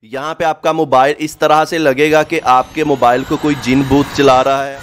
यहाँ पे आपका मोबाइल इस तरह से लगेगा कि आपके मोबाइल को कोई जिन भूत चला रहा है।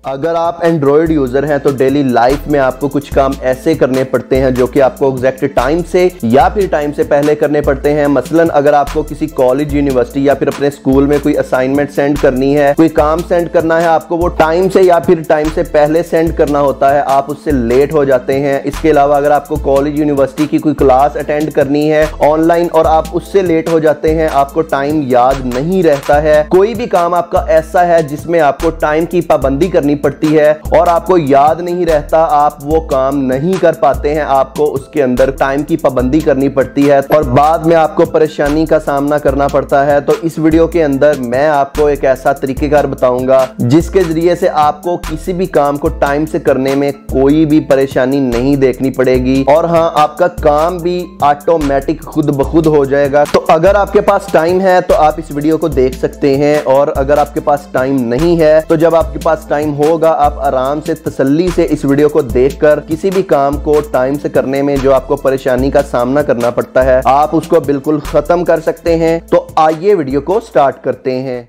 अगर आप एंड्रॉयड यूज़र हैं तो डेली लाइफ में आपको कुछ काम ऐसे करने पड़ते हैं जो कि आपको एग्जैक्ट टाइम से या फिर टाइम से पहले करने पड़ते हैं। मसलन अगर आपको किसी कॉलेज, यूनिवर्सिटी या फिर अपने स्कूल में कोई असाइनमेंट सेंड करनी है, कोई काम सेंड करना है, आपको वो टाइम से या फिर टाइम से पहले सेंड करना होता है, आप उससे लेट हो जाते हैं। इसके अलावा अगर आपको कॉलेज, यूनिवर्सिटी की कोई क्लास अटेंड करनी है ऑनलाइन और आप उससे लेट हो जाते हैं, आपको टाइम याद नहीं रहता है। कोई भी काम आपका ऐसा है जिसमें आपको टाइम की पाबंदी करनी पड़ती है और आपको याद नहीं रहता, आप वो काम नहीं कर पाते हैं, आपको उसके अंदर टाइम की पाबंदी करनी पड़ती है और बाद में आपको परेशानी का सामना करना पड़ता है। तो इस वीडियो के अंदर मैं आपको एक ऐसा तरीकेकार बताऊंगा जिसके जरिए से आपको किसी भी काम को टाइम से करने में कोई भी परेशानी नहीं देखनी पड़ेगी और हाँ, आपका काम भी ऑटोमेटिक खुद ब खुद हो जाएगा। तो अगर आपके पास टाइम है तो आप इस वीडियो को देख सकते हैं और अगर आपके पास टाइम नहीं है तो जब आपके पास टाइम होगा आप आराम से तसल्ली से इस वीडियो को देखकर किसी भी काम को टाइम से करने में जो आपको परेशानी का सामना करना पड़ता है आप उसको बिल्कुल खत्म कर सकते हैं। तो आइए वीडियो को स्टार्ट करते हैं।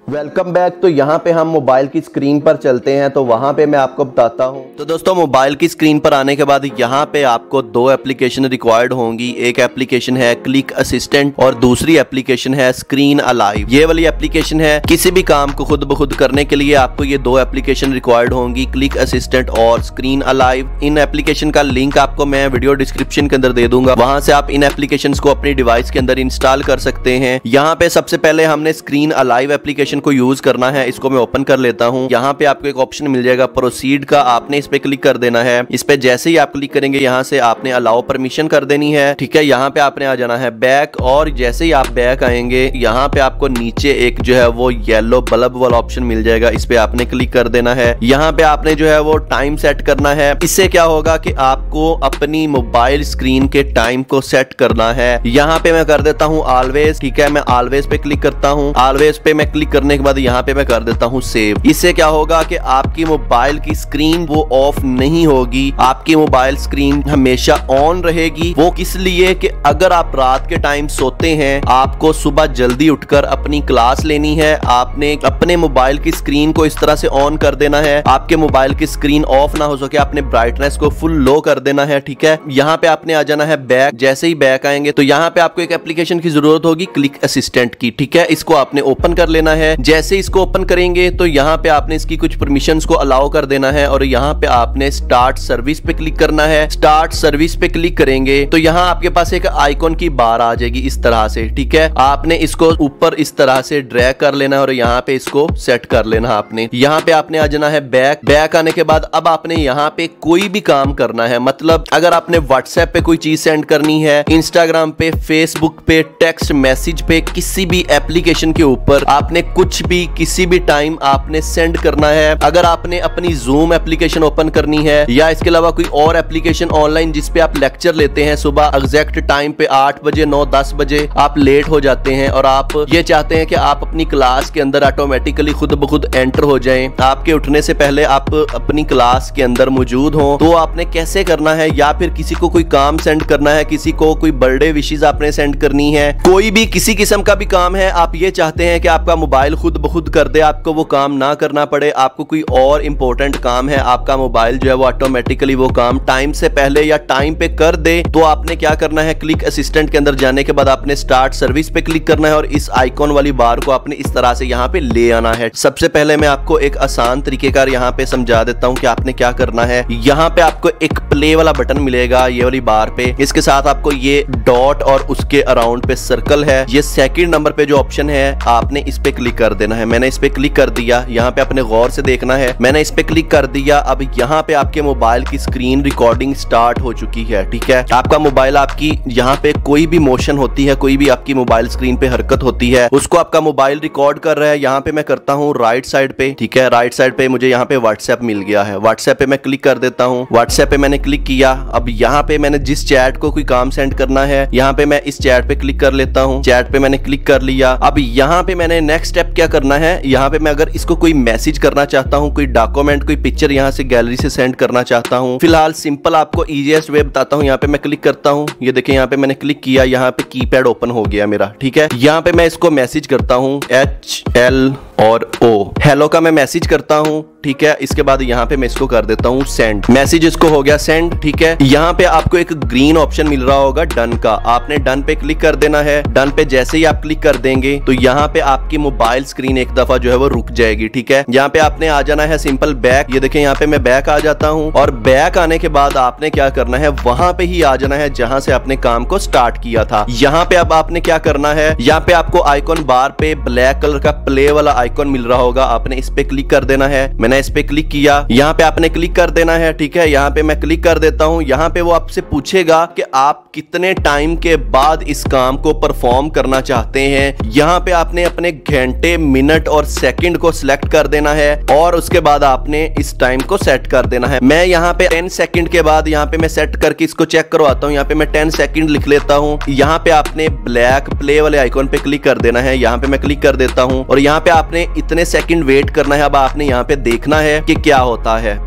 Welcome back. तो यहाँ पे हम मोबाइल की स्क्रीन पर चलते हैं तो वहां पे मैं आपको बताता हूँ। तो दोस्तों, मोबाइल की स्क्रीन पर आने के बाद यहाँ पे आपको दो एप्लीकेशन रिक्वायर्ड होंगी। एक एप्लीकेशन है क्लिक असिस्टेंट और दूसरी एप्लीकेशन है स्क्रीन अलाइव। ये वाली एप्लीकेशन है किसी भी काम को खुद ब खुद करने के लिए आपको ये दो एप्लीकेशन रिक्वायर्ड होंगी, क्लिक असिस्टेंट और स्क्रीन अलाइव। इन एप्लीकेशन का लिंक आपको मैं वीडियो डिस्क्रिप्शन के अंदर दे दूंगा, वहां से आप इन एप्लीकेशन को अपनी डिवाइस के अंदर इंस्टॉल कर सकते हैं। यहाँ पे सबसे पहले हमने स्क्रीन अलाइव एप्लीकेशन को यूज करना है। इसको मैं ओपन कर लेता हूं। यहाँ पे आपको एक ऑप्शन मिल जाएगा प्रोसीड का, आपने इस पे क्लिक कर देना है। इस पे जैसे ही आप क्लिक करेंगे यहाँ से आपने अलाउ परमिशन कर देनी है, ठीक है। यहाँ पे आपने आ जाना है बैक और जैसे ही आप बैक आएंगे यहाँ पे आपको नीचे एक जो है वो येलो बल्ब वाला ऑप्शन मिल जाएगा, इस पे आपने क्लिक कर देना है। यहाँ पे आपने जो है वो टाइम सेट करना है। इससे क्या होगा कि आपको अपनी मोबाइल स्क्रीन के टाइम को सेट करना है। यहाँ पे मैं कर देता हूँ ऑलवेज, ठीक है। मैं ऑलवेज पे क्लिक करता हूँ। ऑलवेज पे मैं क्लिक करने के बाद यहाँ पे मैं कर देता हूँ सेव। इससे क्या होगा कि आपकी मोबाइल की स्क्रीन वो ऑफ नहीं होगी, आपकी मोबाइल स्क्रीन हमेशा ऑन रहेगी। वो किस लिए कि अगर आप रात के टाइम सोते हैं, आपको सुबह जल्दी उठकर अपनी क्लास लेनी है, आपने अपने मोबाइल की स्क्रीन को इस तरह से ऑन कर देना है आपके मोबाइल की स्क्रीन ऑफ ना हो सके, आपने ब्राइटनेस को फुल लो कर देना है, ठीक है। यहाँ पे आपने आ जाना है बैक। जैसे ही बैक आएंगे तो यहाँ पे आपको एक एप्लीकेशन की जरूरत होगी क्लिक असिस्टेंट की, ठीक है। इसको आपने ओपन कर लेना है। जैसे इसको ओपन करेंगे तो यहाँ पे आपने इसकी कुछ परमिशंस को अलाउ कर देना है और यहाँ पे आपने स्टार्ट सर्विस पे क्लिक करना है। स्टार्ट सर्विस पे क्लिक करेंगे तो यहाँ आपके पास एक आइकॉन की बार आ जाएगी इस तरह से, ठीक है। आपने इसको ऊपर इस तरह से ड्रैग कर लेना है और यहाँ पे इसको सेट कर लेना है आपने। यहाँ पे आपने आ जाना है बैक। बैक आने के बाद अब आपने यहाँ पे कोई भी काम करना है, मतलब अगर आपने व्हाट्सएप पे कोई चीज सेंड करनी है, इंस्टाग्राम पे, फेसबुक पे, टेक्स्ट मैसेज पे, किसी भी एप्लीकेशन के ऊपर आपने कुछ भी किसी भी टाइम आपने सेंड करना है। अगर आपने अपनी जूम एप्लीकेशन ओपन करनी है या इसके अलावा कोई और एप्लीकेशन ऑनलाइन जिस पे आप लेक्चर लेते हैं सुबह एग्जैक्ट टाइम पे 8 बजे 9-10 बजे आप लेट हो जाते हैं और आप ये चाहते हैं कि आप अपनी क्लास के अंदर ऑटोमेटिकली खुद ब खुद एंटर हो जाएं, आपके उठने से पहले आप अपनी क्लास के अंदर मौजूद हो, तो आपने कैसे करना है? या फिर किसी को कोई काम सेंड करना है, किसी को कोई बर्थडे विशेस आपने सेंड करनी है, कोई भी किसी किस्म का भी काम है, आप ये चाहते हैं कि आपका मोबाइल खुद ब खुद कर दे, आपको वो काम ना करना पड़े, आपको कोई और इंपॉर्टेंट काम है, आपका मोबाइल जो है वो ऑटोमेटिकली वो काम टाइम से पहले या टाइम पे कर दे, तो आपने क्या करना है? क्लिक असिस्टेंट के अंदर जाने के बाद आपने स्टार्ट सर्विस पे क्लिक करना है और इस आइकॉन वाली बार को आपने इस तरह से यहाँ पे ले आना है। सबसे पहले मैं आपको एक आसान तरीकेकार यहाँ पे समझा देता हूँ कि आपने क्या करना है। यहाँ पे आपको एक प्ले वाला बटन मिलेगा ये वाली बार पे, इसके साथ आपको ये डॉट और उसके अराउंड पे सर्कल है, ये सेकंड नंबर पे जो ऑप्शन है आपने इस पे क्लिक कर देना है। मैंने इस पे क्लिक कर दिया। यहाँ पे अपने गौर से देखना है, मैंने इस पे क्लिक कर दिया। अब यहाँ पे आपके मोबाइल की स्क्रीन रिकॉर्डिंग स्टार्ट हो चुकी है, ठीक है। आपका मोबाइल आपकी यहाँ पे कोई भी मोशन होती है, कोई भी आपकी मोबाइल स्क्रीन पे हरकत होती है, उसको आपका मोबाइल रिकॉर्ड कर रहा है। यहाँ पे मैं करता हूँ राइट साइड पे, ठीक है। राइट साइड पे मुझे यहाँ पे व्हाट्सएप मिल गया है। व्हाट्सएप पे मैं क्लिक कर देता हूँ। व्हाट्सएप पे मैंने क्लिक किया। अब यहाँ पे मैंने जिस चैट को कोई काम सेंड करना है, यहाँ पे मैं इस चैट पे क्लिक कर लेता हूँ। चैट पे मैंने क्लिक कर लिया। अब यहाँ पे मैंने नेक्स्ट स्टेप क्या करना है, यहाँ पे मैं अगर इसको कोई मैसेज करना चाहता हूँ, कोई डॉक्यूमेंट, कोई पिक्चर यहाँ से गैलरी से सेंड करना चाहता हूँ, फिलहाल सिंपल आपको इजीएस्ट वे बताता हूँ। यहाँ पे मैं क्लिक करता हूँ, ये देखिए यहाँ पे मैंने क्लिक किया, यहाँ पे कीपैड ओपन हो गया मेरा, ठीक है। यहाँ पे मैं इसको मैसेज करता हूँ HL और O, हेलो का मैं मैसेज करता हूँ, ठीक है। इसके बाद यहाँ पे मैं इसको कर देता हूँ सेंड, मैसेज इसको हो गया सेंड, ठीक है। यहाँ पे आपको एक ग्रीन ऑप्शन मिल रहा होगा डन का, आपने डन पे क्लिक कर देना है। डन पे जैसे ही आप क्लिक कर देंगे तो यहाँ पे आपकी मोबाइल स्क्रीन एक दफा जो है वो रुक जाएगी, ठीक है। यहाँ पे आपने आ जाना है सिंपल बैक, ये देखें यहाँ पे मैं बैक आ जाता हूँ, और बैक आने के बाद आपने क्या करना है, वहां पे ही आ जाना है जहां से आपने काम को स्टार्ट किया था। यहाँ पे अब आपने क्या करना है, यहाँ पे आपको आइकॉन बार पे ब्लैक कलर का प्ले वाला आइकॉन मिल रहा होगा, आपने इस पे क्लिक कर देना है। मैंने इस पे क्लिक किया, यहाँ पे आपने क्लिक कर देना है, ठीक है। यहाँ पे मैं क्लिक कर देता हूँ। यहाँ पे वो आपसे पूछेगा कि आप कितने टाइम के बाद इस काम को परफॉर्म करना चाहते हैं। यहाँ पे आपने अपने घंटे, मिनट और सेकंड को सिलेक्ट कर देना है, और उसके बाद आपने इस टाइम को सेट कर देना है। मैं यहाँ पे 10 सेकंड के बाद यहाँ पे मैं सेट करके इसको चेक करवाता हूँ। यहाँ पे मैं 10 सेकंड लिख लेता हूँ। यहाँ पे आपने ब्लैक प्ले वाले आइकॉन पे क्लिक कर देना है, यहाँ पे मैं क्लिक कर देता हूँ, और यहाँ पे आपने इतने सेकंड वेट करना है। अब आपने यहाँ पे देखना है कि क्या होता है।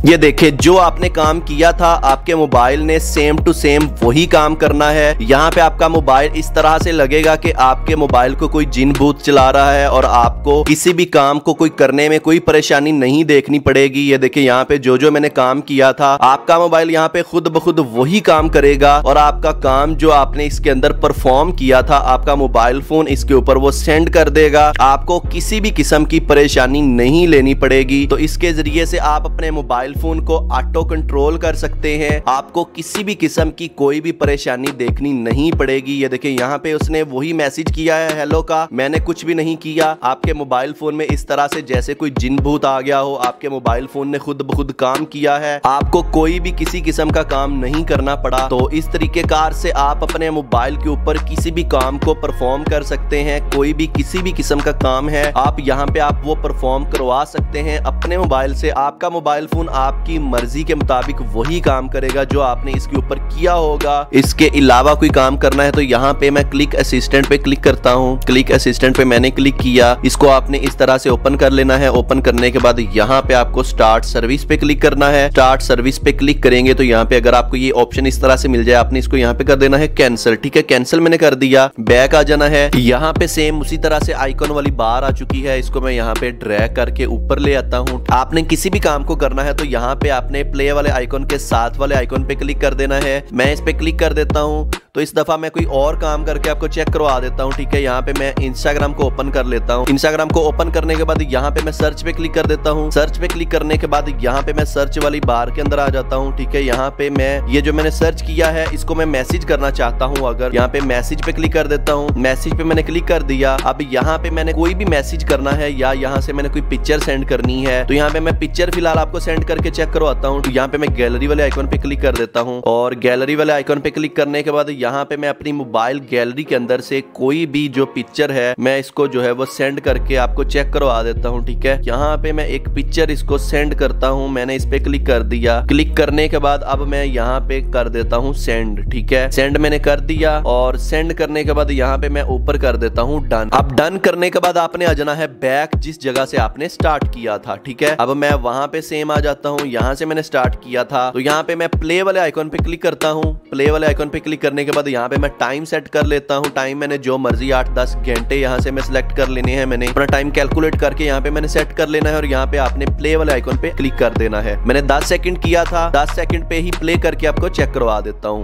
ये देखिए जो आपने काम किया था आपके मोबाइल ने सेम टू सेम वही काम करना है। यहाँ पे आपका मोबाइल इस तरह से लगेगा कि आपके मोबाइल को कोई जिन भूत चला रहा है, और आपको किसी भी काम को कोई करने में कोई परेशानी नहीं देखनी पड़ेगी। ये देखिए यहाँ पे जो जो मैंने काम किया था, आपका मोबाइल यहाँ पे खुद ब खुद वही काम करेगा, और आपका काम जो आपने इसके अंदर परफॉर्म किया था आपका मोबाइल फोन इसके ऊपर वो सेंड कर देगा। आपको किसी भी किस्म की परेशानी नहीं लेनी पड़ेगी। तो इसके जरिए से आप अपने मोबाइल फोन को ऑटो कंट्रोल कर सकते हैं, आपको किसी भी किस्म की कोई भी परेशानी देखनी नहीं पड़ेगी। ये देखिए यहाँ पे उसने वही मैसेज किया है हेलो का, मैंने कुछ भी नहीं किया। आपके मोबाइल फोन में इस तरह से जैसे कोई जिन भूत आ गया हो, आपके मोबाइल फोन ने खुद ब खुद काम किया है, आपको कोई भी किसी किस्म का काम नहीं करना पड़ा। तो इस तरीके कार से आप अपने मोबाइल के ऊपर किसी भी काम को परफॉर्म कर सकते हैं। कोई भी किसी भी किस्म का काम है आप यहाँ पे आप वो परफॉर्म करवा सकते हैं अपने मोबाइल से। आपका मोबाइल फोन आपकी मर्जी के मुताबिक वही काम करेगा जो आपने इसके ऊपर किया होगा। इसके अलावा कोई काम करना है तो यहाँ पे मैं क्लिक असिस्टेंट पे क्लिक करता हूँ। क्लिक असिस्टेंट पे मैंने क्लिक किया, इसको आपने इस तरह से ओपन कर लेना है। ओपन करने के बाद यहाँ पे आपको स्टार्ट सर्विस पे क्लिक करना है। स्टार्ट सर्विस पे क्लिक करेंगे तो यहाँ पे अगर आपको ये ऑप्शन इस तरह से मिल जाए, आपने इसको यहाँ पे कर देना है कैंसिल, ठीक है। कैंसिल मैंने कर दिया, बैक आ जाना है। यहाँ पे सेम उसी तरह से आइकॉन वाली बार आ चुकी है, इसको मैं यहाँ पे ड्रैग करके ऊपर ले आता हूँ। आपने किसी भी काम को करना है तो यहाँ पे आपने प्ले वाले आइकॉन के साथ वाले आइकॉन पे क्लिक कर देना है। मैं इस पे क्लिक कर देता हूँ। तो इस दफा मैं कोई और काम करके आपको चेक करवा देता हूँ, ठीक है। यहाँ पे मैं इंस्टाग्राम को ओपन कर लेता हूँ। इंस्टाग्राम को ओपन करने के बाद यहाँ पे मैं सर्च पे क्लिक कर देता हूँ। सर्च पे क्लिक करने के बाद यहाँ पे मैं सर्च वाली बार के अंदर आ जाता हूँ, ठीक है। यहाँ पे मैं ये जो मैंने सर्च किया है इसको मैं मैसेज करना चाहता हूँ, अगर यहाँ पे मैसेज पे क्लिक कर देता हूँ। मैसेज पे मैंने क्लिक कर दिया। अब यहाँ पे मैंने कोई भी मैसेज करना है या यहाँ से मैंने कोई पिक्चर सेंड करनी है तो यहाँ पे मैं पिक्चर फिलहाल आपको सेंड करके चेक करवाता हूँ। तो यहाँ पे मैं गैलरी वाले आइकॉन पे क्लिक कर देता हूँ, और गैलरी वाले आइकॉन पे क्लिक करने के बाद यहाँ पे मैं अपनी मोबाइल गैलरी के अंदर से कोई भी जो पिक्चर है मैं इसको जो है वो सेंड करके आपको चेक करवा देता हूँ, ठीक है। यहाँ पे मैं एक पिक्चर इसको सेंड करता हूँ। मैंने इस पे क्लिक कर दिया। क्लिक करने के बाद अब मैं यहाँ पे कर देता हूँ सेंड, ठीक है। सेंड मैंने कर दिया, और सेंड करने के बाद यहाँ पे मैं ऊपर कर देता हूँ डन। अब डन करने के बाद आपने आ जाना है बैक जिस जगह से आपने स्टार्ट किया था, ठीक है। अब मैं वहां पे सेम आ जाता हूँ, यहाँ से मैंने स्टार्ट किया था। तो यहाँ पे मैं प्ले वाले आइकॉन पे क्लिक करता हूँ। प्ले वाले आइकॉन पे क्लिक करने के बाद यहाँ पे मैं टाइम सेट कर लेता हूँ। टाइम मैंने जो मर्जी 8-10 घंटे यहाँ से मैं सिलेक्ट कर लेने हैं। मैंने अपना टाइम कैलकुलेट करके यहाँ पे मैंने सेट कर लेना है, और यहाँ पे आपने प्ले वाले आइकॉन पे क्लिक कर देना है। मैंने 10 सेकंड किया था, 10 सेकंड पे ही प्ले करके आपको चेक करवा देता हूँ।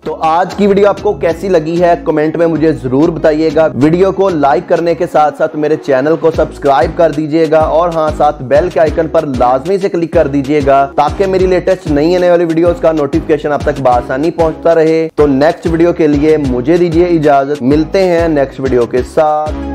तो आज की वीडियो आपको कैसी लगी है कमेंट में मुझे जरूर बताइएगा। वीडियो को लाइक करने के साथ साथ मेरे चैनल को सब्सक्राइब कर दीजिएगा और हाँ साथ बेल के आइकन पर लाजमी से क्लिक कर दीजिएगा ताकि मेरी लेटेस्ट नई आने वाली वीडियोस का नोटिफिकेशन आप तक बआसानी पहुंचता रहे। तो नेक्स्ट वीडियो के लिए मुझे दीजिए इजाजत, मिलते हैं नेक्स्ट वीडियो के साथ।